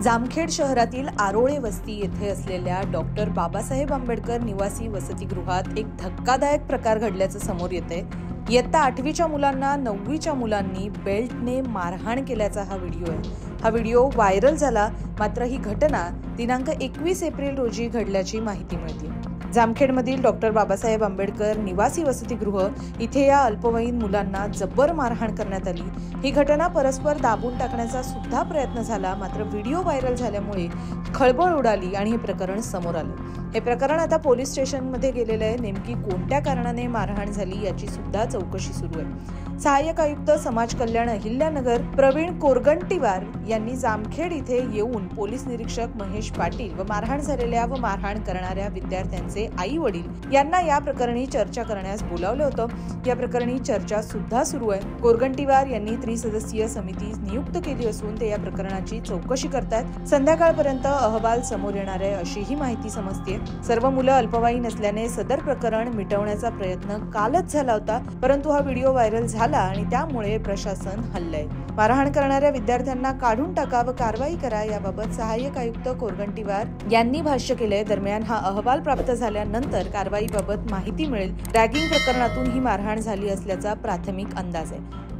जामखेड शहरातील आरोळे वस्ती येथे असलेल्या डॉक्टर बाबासाहेब आंबेडकर निवासी वसतिगृहात एक धक्कादायक प्रकार घडल्याचं समोर येतंय। इयत्ता 8वीच्या मुलांना 9वीच्या मुलांनी बेल्टने मारहाण केल्याचा हा व्हिडिओ आहे। हा व्हिडिओ व्हायरल झाला, मात्र ही घटना दिनांक 21 एप्रिल रोजी घडल्याची माहिती मिळते। जामखेडमधील डॉक्टर बाबासाहेब आंबेडकर निवासी वसतिगृह इथे या अल्पवयीन मुलांना जब्बर मारहाण करण्यात आली। ही घटना परस्पर दाबून टाकण्याचा सुद्धा प्रयत्न झाला, मात्र व्हिडिओ व्हायरल झाल्यामुळे खळबळ उडाली आणि हे प्रकरण समोर आलं। हे प्रकरण आता पोलीस स्टेशनमध्ये गेलेलं आहे। नेमकी कोणत्या कारणाने मारहाण झाली याची सुद्धा चौकशी सुरू आहे। सहाय्यक आयुक्त समाज कल्याण अहिल्यानगर प्रवीण कोरगंटीवार यांनी जामखेड इथे येऊन पोलीस निरीक्षक महेश पाटील व मारहाण झालेल्या व मारहाण करणाऱ्या विद्यार्थ्यांचे आई वडील यांना या प्रकरणी चर्चा करण्यास बोलावलं होतं। या प्रकरणी चर्चा सुद्धा सुरू आहे। कोरगंटीवार यांनी त्रिसदस्यीय समिती नियुक्त केली असून ते या प्रकरणाची चौकशी करतात। संध्याकाळपर्यंत अहवाल समोर येणार आहे अशीही माहिती समजते। सर्व मुलं अल्पवयीन असल्याने सदर प्रकरण मिटवण्याचा प्रयत्न कालच झाला होता, परंतु हा व्हिडिओ व्हायरल झाला आणि त्यामुळे प्रशासन हल्लंय। मारहाण करणाऱ्या विद्यार्थ्यांना काढून टाका व कारवाई करा याबाबत सहाय्यक आयुक्त कोरगंटीवार यांनी भाष्य केले। दरम्यान हा अहवाल प्राप्त झाल्यानंतर कारवाईबाबत माहिती मिळेल। रॅगिंग प्रकरणातून ही मारहाण झाली असल्याचा प्राथमिक अंदाज आहे।